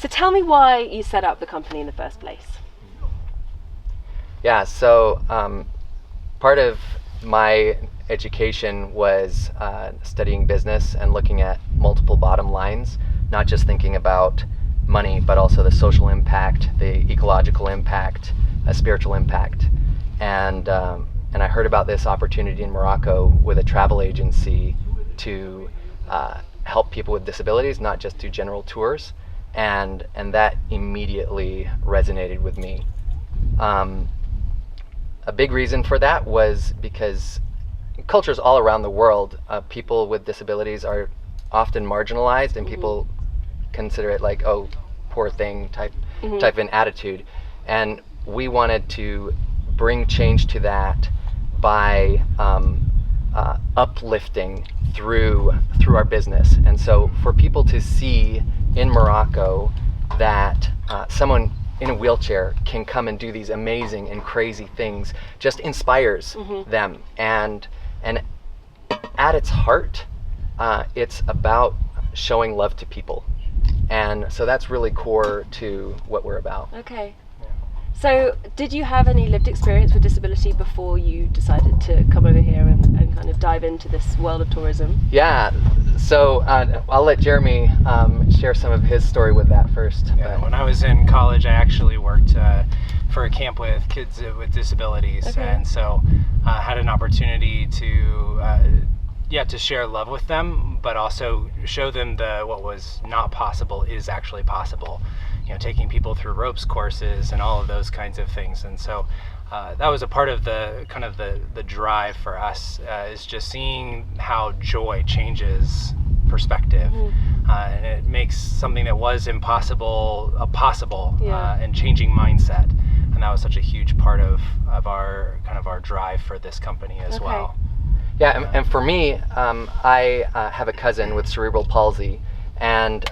So tell me why you set up the company in the first place. Yeah, so part of my education was studying business and looking at multiple bottom lines, not just thinking about money, but also the social impact, the ecological impact, a spiritual impact. And I heard about this opportunity in Morocco with a travel agency to help people with disabilities, not just do general tours. And that immediately resonated with me. A big reason for that was because cultures all around the world, people with disabilities are often marginalized, and people consider it like, oh, poor thing type of an attitude. And we wanted to bring change to that by uplifting through our business. And so for people to see in Morocco that someone in a wheelchair can come and do these amazing and crazy things just inspires them. And at its heart, it's about showing love to people. And so that's really core to what we're about. Okay. So did you have any lived experience with disability before you decided to come over here and kind of dive into this world of tourism? Yeah, so I'll let Jeremy share some of his story with that first. Yeah, when I was in college, I actually worked for a camp with kids with disabilities. Okay. And so I had an opportunity to share love with them, but also show them what was not possible is actually possible. You know, taking people through ropes courses and all of those kinds of things. And so that was a part of the kind of the drive for us, is just seeing how joy changes perspective. And it makes something that was impossible possible, and changing mindset. And that was such a huge part of our kind of our drive for this company as well. Yeah, and for me, I have a cousin with cerebral palsy, and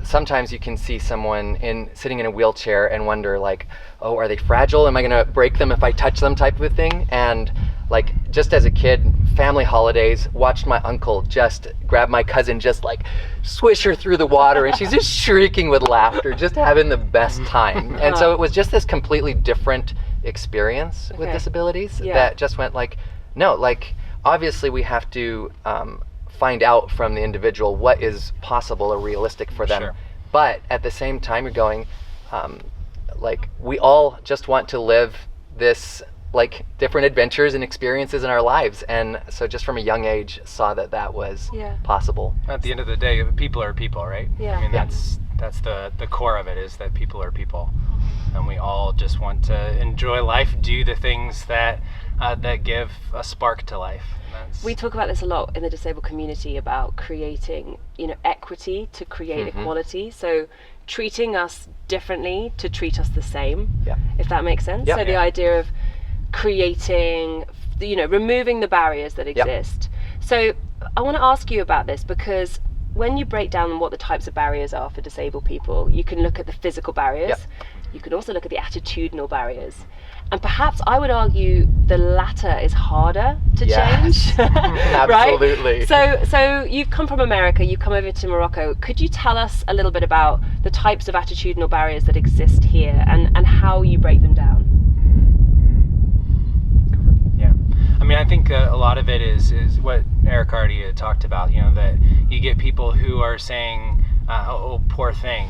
sometimes you can see someone sitting in a wheelchair and wonder like, oh, are they fragile? Am I gonna break them if I touch them, type of a thing? And like, just as a kid, family holidays, watched my uncle just grab my cousin, just like swish her through the water, and she's just shrieking with laughter, just having the best time. And so it was just this completely different experience with disabilities that just went like, no, like obviously we have to find out from the individual what is possible or realistic for them. Sure. But at the same time, you're going, like, we all just want to live this, like, different adventures and experiences in our lives. And so just from a young age, saw that was possible. At the end of the day, people are people, right? Yeah. I mean, that's the core of it, is that people are people. And we all just want to enjoy life, do the things that give a spark to life. We talk about this a lot in the disabled community, about creating, equity to create equality. So treating us differently to treat us the same, if that makes sense. So the idea of creating, removing the barriers that exist. So I want to ask you about this, because when you break down what the types of barriers are for disabled people, you can look at the physical barriers. You can also look at the attitudinal barriers. And perhaps I would argue the latter is harder to change. Absolutely. Right? So you've come from America, you've come over to Morocco. Could you tell us a little bit about the types of attitudinal barriers that exist here and how you break them down? Yeah. I mean, I think a lot of it is what Erik already talked about, that you get people who are saying, oh, poor thing.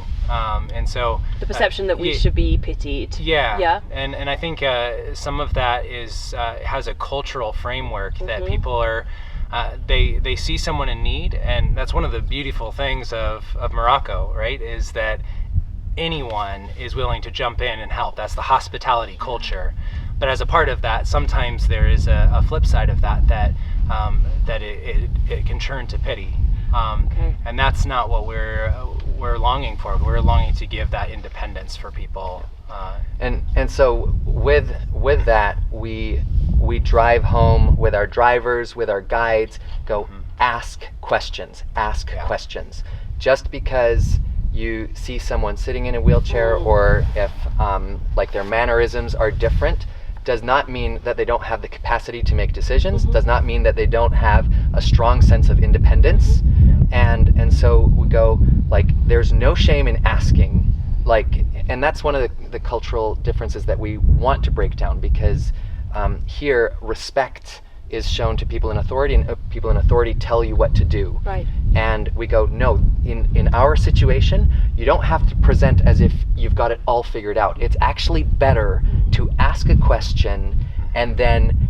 And so the perception that we should be pitied. Yeah. And I think some of that has a cultural framework that people are, they see someone in need, and that's one of the beautiful things of Morocco, right? Is that anyone is willing to jump in and help. That's the hospitality culture. But as a part of that, sometimes there is a flip side of that it can turn to pity. And that's not what we're longing for. We're longing to give that independence for people. And so with that, we drive home with our drivers, with our guides, go ask questions. Just because you see someone sitting in a wheelchair, or if like their mannerisms are different, does not mean that they don't have the capacity to make decisions, does not mean that they don't have a strong sense of independence. And so we go, like there's no shame in asking, like, and that's one of the cultural differences that we want to break down, because here respect is shown to people in authority, and people in authority tell you what to do. Right. And we go, no, in our situation, you don't have to present as if you've got it all figured out. It's actually better to ask a question, and then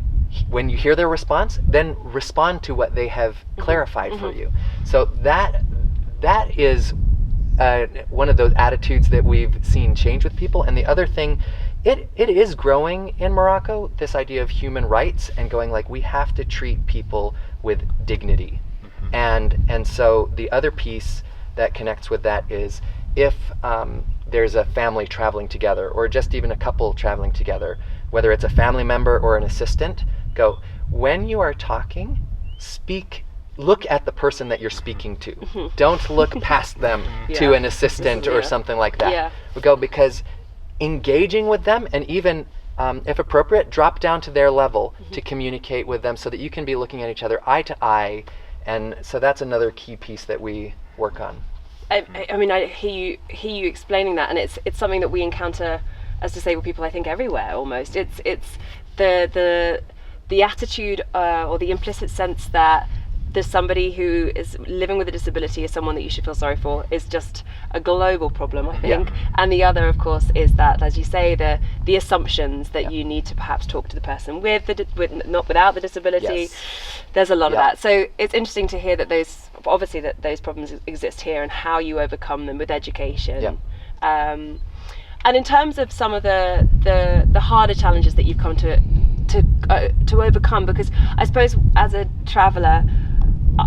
when you hear their response, then respond to what they have clarified for you. So that is one of those attitudes that we've seen change with people. And the other thing, it is growing in Morocco, this idea of human rights, and going like, we have to treat people with dignity. And so the other piece that connects with that is, if there's a family traveling together, or just even a couple traveling together, whether it's a family member or an assistant, go, when you are talking, look at the person that you're speaking to. Don't look past them to an assistant or something like that. We go, because engaging with them, and even if appropriate, drop down to their level to communicate with them, so that you can be looking at each other eye to eye. And so that's another key piece that we work on. I mean, I hear you explaining that, and it's something that we encounter as disabled people, I think, everywhere almost. It's the attitude or the implicit sense that there's somebody who is living with a disability as someone that you should feel sorry for is just a global problem, I think. And the other, of course, is that, as you say, the assumptions that you need to perhaps talk to the person with not without the disability. There's a lot of that. So it's interesting to hear that those problems exist here, and how you overcome them with education. And in terms of some of the harder challenges that you've come to overcome, because I suppose as a traveller,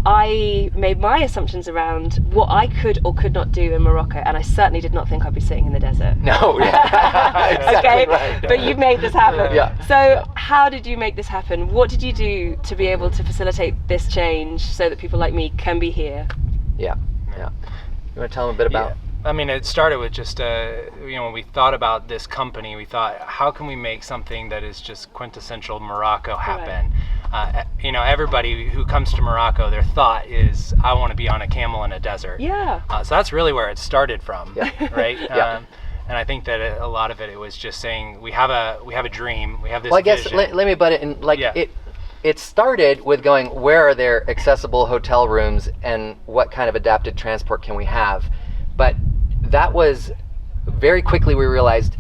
I made my assumptions around what I could or could not do in Morocco, and I certainly did not think I'd be sitting in the desert. No, exactly. Okay, right. But you've made this happen. Yeah. So how did you make this happen? What did you do to be able to facilitate this change so that people like me can be here? Yeah. You want to tell them a bit about? I mean, it started with just, when we thought about this company, we thought, how can we make something that is just quintessential Morocco happen? Right. Everybody who comes to Morocco, their thought is, I want to be on a camel in a desert. Yeah. So that's really where it started from, right? And I think that a lot of it was just saying, we have a dream, we have this vision. Well, I guess let me butt it in. It started with going, where are there accessible hotel rooms, and what kind of adapted transport can we have? But that was very quickly, we realized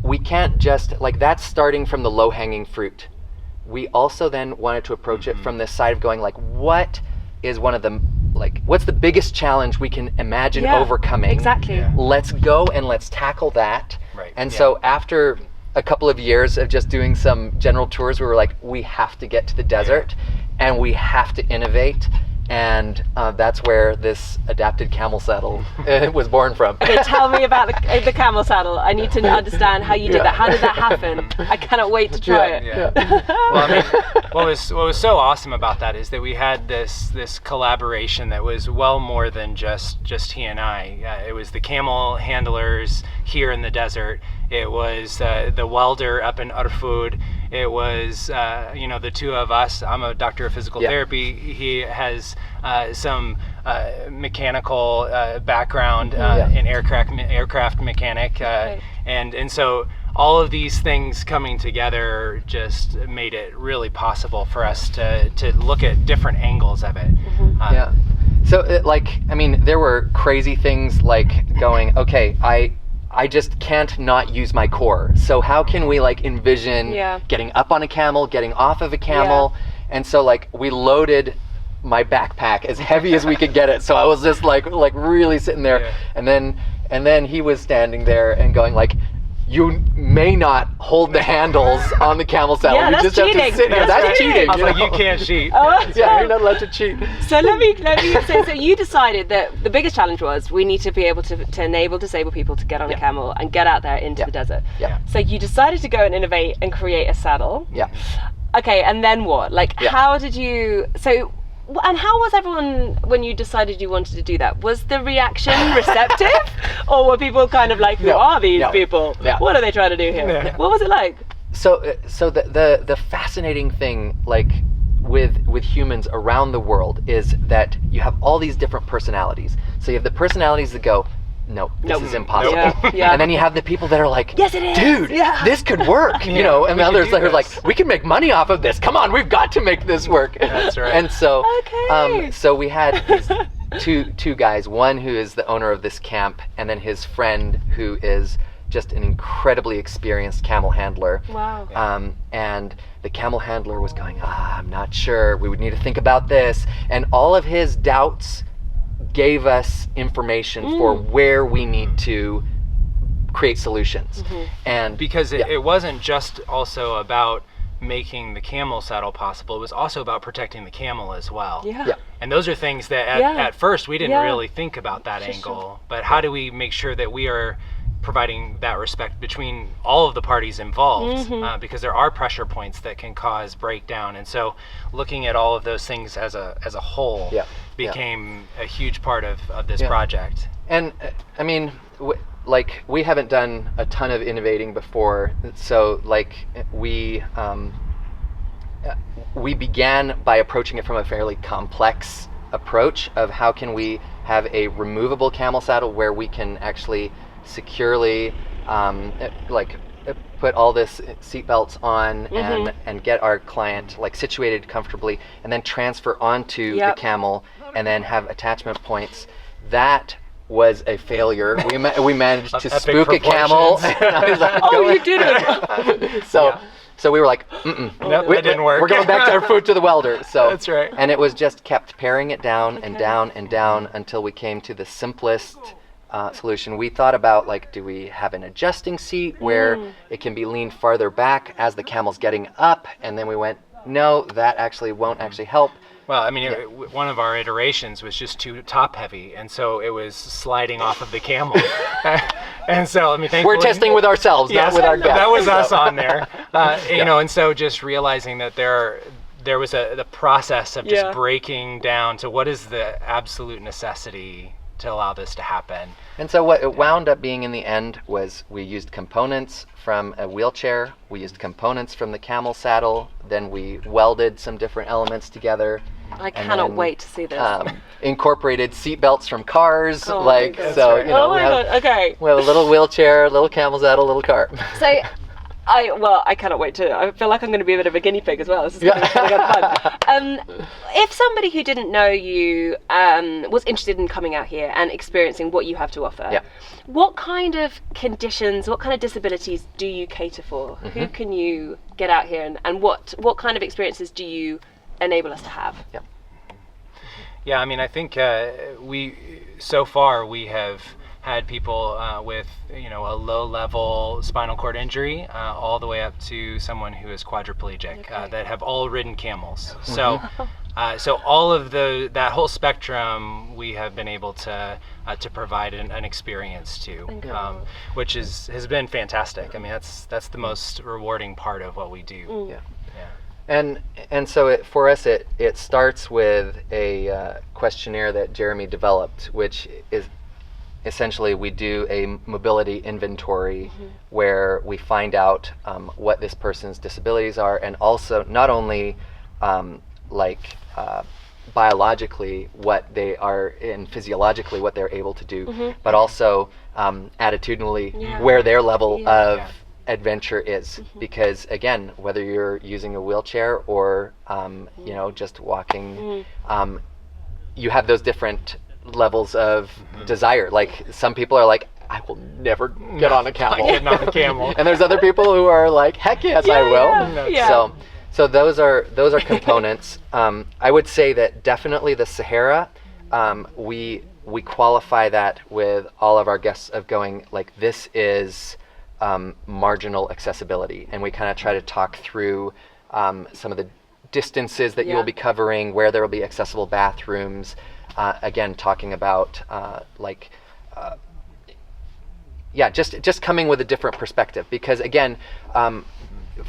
we can't just, that's starting from the low-hanging fruit. We also then wanted to approach it from this side of going, what is one of the, what's the biggest challenge we can imagine overcoming? Exactly. Let's go and let's tackle that. Right. And so after a couple of years of just doing some general tours, we were like, we have to get to the desert, and we have to innovate. And that's where this adapted camel saddle was born from. Okay, tell me about the camel saddle. I need to understand how you did that. How did that happen? I cannot wait to try it. Well, I mean, what was so awesome about that is that we had this collaboration that was well more than just he and I. It was the camel handlers here in the desert. It was the welder up in Arfoud. It was the two of us. I'm a doctor of physical therapy. He has some mechanical background in aircraft mechanic, and so all of these things coming together just made it really possible for us to look at different angles of it. So there were crazy things like going, okay, I just can't not use my core. So how can we envision getting up on a camel, getting off of a camel? And so we loaded my backpack as heavy as we could get it. So I was just really sitting there. And then he was standing there and going you may not hold the handles on the camel saddle. You just cheating. have to sit here. That's cheating. I was you can't cheat. You're not allowed to cheat. So let me say, so you decided that the biggest challenge was we need to be able to enable disabled people to get on a camel and get out there into the desert. So you decided to go and innovate and create a saddle. Okay, and then what? How did you, and how was everyone when you decided you wanted to do that? Was the reaction receptive? Or were people kind of who are these people? What are they trying to do here? What was it like? So the fascinating thing with humans around the world is that you have all these different personalities. So you have the personalities that go, no, this is impossible. Yeah. And then you have the people that are like, yes, it is. Dude, this could work. You know, and the others that are like, we can make money off of this. Come on, we've got to make this work. That's right. And so, so we had these two guys, one who is the owner of this camp, and then his friend who is just an incredibly experienced camel handler. Wow. And the camel handler was going, I'm not sure. We would need to think about this. And all of his doubts gave us information for where we need to create solutions. And because it wasn't just also about making the camel saddle possible, it was also about protecting the camel as well. And those are things that at first we didn't really think about that angle. But how do we make sure that we are providing that respect between all of the parties involved, because there are pressure points that can cause breakdown, and so looking at all of those things as a whole became a huge part of this project. And I mean, like, we haven't done a ton of innovating before, so like we began by approaching it from a fairly complex approach of how can we have a removable camel saddle where we can actually securely put all this seat belts on and get our client like situated comfortably, and then transfer onto the camel and then have attachment points. That was a failure. We managed to spook a camel. You did it. So we were like, that didn't work. We're going back to our food to the welder. So that's right. And it was just kept paring it down and down and down until we came to the simplest solution. We thought about, like, do we have an adjusting seat where it can be leaned farther back as the camel's getting up? And then we went, no, that actually won't actually help. Well, I mean, one of our iterations was just too top heavy, and so it was sliding off of the camel. And so, I mean, thankfully, we're testing with ourselves, not with our guests. That was us on there. You know, and so just realizing that there was the process of just breaking down to what is the absolute necessity to allow this to happen. And so what it wound up being in the end was we used components from a wheelchair, we used components from the camel saddle, then we welded some different elements together. I cannot wait to see this. Incorporated seat belts from cars, so you know, we have a little wheelchair, a little camel saddle, a little car. So I cannot wait to. I feel like I'm going to be a bit of a guinea pig as well. This is going to be fun. If somebody who didn't know you was interested in coming out here and experiencing what you have to offer, what kind of conditions, what kind of disabilities do you cater for? Who can you get out here, and what kind of experiences do you enable us to have? Yeah, I mean, I think so far we have had people with, you know, a low-level spinal cord injury, all the way up to someone who is quadriplegic, that have all ridden camels. So, so all of that whole spectrum, we have been able to provide an experience to, which has been fantastic. I mean, that's the most rewarding part of what we do. And so for us, it starts with a questionnaire that Jeremy developed, which is essentially we do a mobility inventory where we find out what this person's disabilities are, and also not only biologically what they are and physiologically what they're able to do, but also attitudinally where their level of adventure is. Because again, whether you're using a wheelchair or you know, just walking, you have those different levels of desire. Like, some people are like, I will never get on a camel. Getting on a camel. And there's other people who are like, heck yes, I will. So those are components. I would say that definitely the Sahara, we qualify that with all of our guests of going, like, this is marginal accessibility, and we kind of try to talk through some of the distances that you'll be covering, where there will be accessible bathrooms. Again, talking about just coming with a different perspective, because again,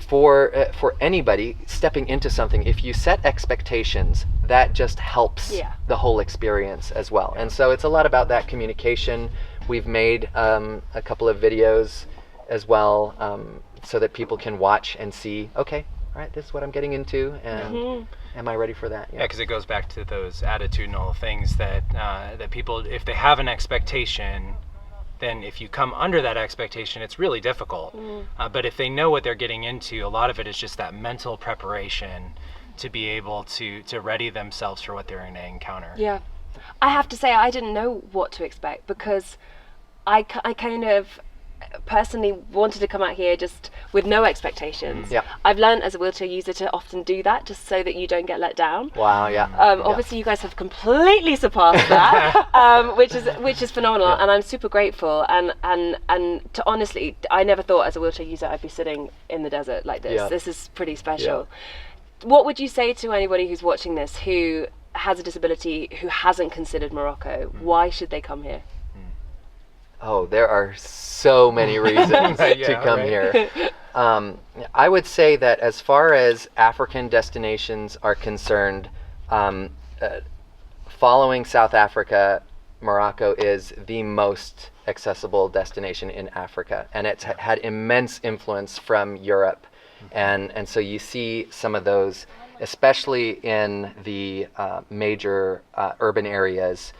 for anybody stepping into something, if you set expectations, that just helps the whole experience as well. And so it's a lot about that communication. We've made a couple of videos as well, so that people can watch and see, okay, all right, this is what I'm getting into, and am I ready for that? Yeah, because it goes back to those attitudinal things that that people, if they have an expectation, then if you come under that expectation, it's really difficult. But if they know what they're getting into, a lot of it is just that mental preparation to be able to ready themselves for what they're going to encounter. Yeah. I have to say, I didn't know what to expect, because I kind of personally wanted to come out here just with no expectations. Yeah. I've learned as a wheelchair user to often do that, just so that you don't get let down. Wow, yeah. Obviously you guys have completely surpassed that, which is phenomenal, and I'm super grateful, and to honestly, I never thought as a wheelchair user I'd be sitting in the desert like this. This is pretty special. What would you say to anybody who's watching this who has a disability, who hasn't considered Morocco? Why should they come here? Oh, there are so many reasons to come here. I would say that as far as African destinations are concerned, following South Africa, Morocco is the most accessible destination in Africa, and it's had immense influence from Europe. And so you see some of those, especially in the major urban areas.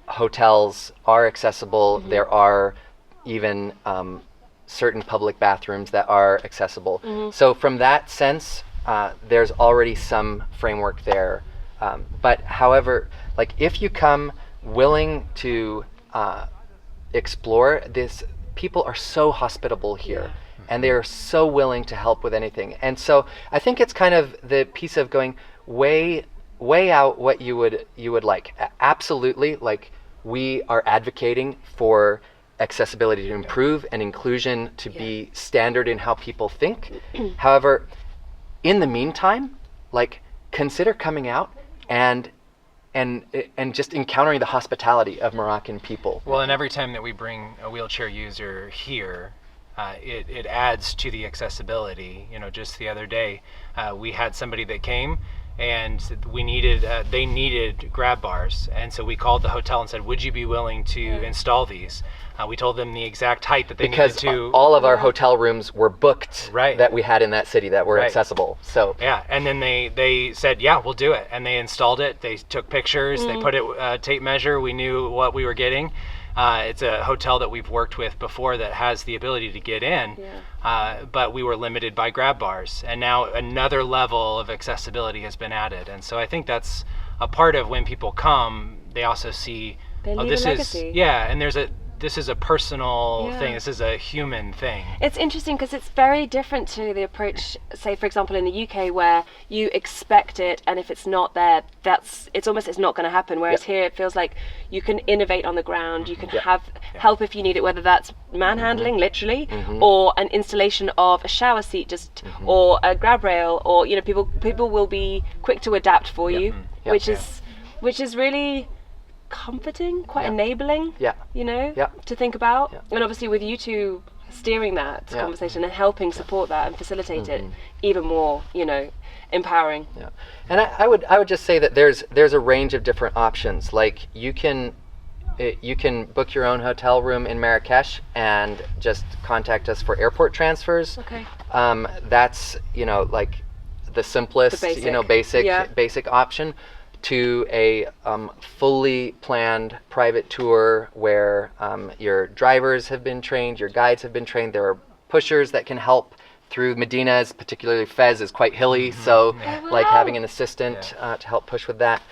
Hotels are accessible. There are even certain public bathrooms that are accessible. So from that sense, there's already some framework there. But however, like if you come willing to explore this, people are so hospitable here. And they are so willing to help with anything. And so I think it's kind of the piece of going weigh out what you would like. Absolutely, like we are advocating for accessibility to improve and inclusion to be standard in how people think. However, in the meantime, like consider coming out and just encountering the hospitality of Moroccan people. Well, and every time that we bring a wheelchair user here, it adds to the accessibility. You know, just the other day, we had somebody that came, and they needed grab bars, and so we called the hotel and said, would you be willing to install these? We told them the exact height that they needed to. Because all of our hotel rooms were booked that we had in that city that were accessible. So and then they said, yeah, we'll do it, and they installed it. They took pictures, they put it tape measure. We knew what we were getting. It's a hotel that we've worked with before that has the ability to get in, but we were limited by grab bars, and now another level of accessibility has been added. And so I think that's a part of when people come, they also see, this is a personal thing. This is a human thing. It's interesting because it's very different to the approach, say for example in the UK, where you expect it, and if it's not there, it's not going to happen. Whereas here it feels like you can innovate on the ground. You can have help if you need it, whether that's manhandling literally, or an installation of a shower seat, or a grab rail, or people will be quick to adapt for you, which is really comforting, quite enabling, to think about. And obviously with you two steering that conversation and helping support that and facilitate it, even more, empowering. And I would just say that there's a range of different options. Like you can book your own hotel room in Marrakesh and just contact us for airport transfers. That's like the simplest, basic option, to a fully planned private tour where your drivers have been trained, your guides have been trained. There are pushers that can help through Medina's, particularly Fez is quite hilly, so like having an assistant to help push with that.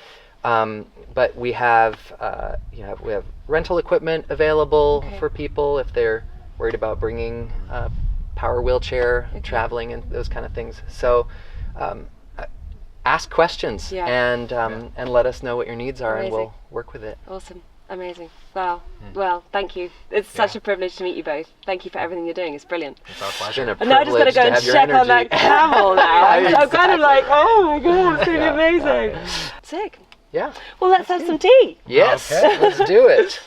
But we have rental equipment available for people if they're worried about bringing a power wheelchair, traveling and those kind of things. So ask questions and let us know what your needs are. Amazing. And we'll work with it. Awesome. Amazing. Wow. Well, thank you. It's such a privilege to meet you both. Thank you for everything you're doing. It's brilliant. It's our pleasure. And now I just got to go and check on that camel now. I'm kind of like, oh my God, it's going to be amazing. Sick. Yeah. Well, let's have some tea. Yes. Okay. Let's do it.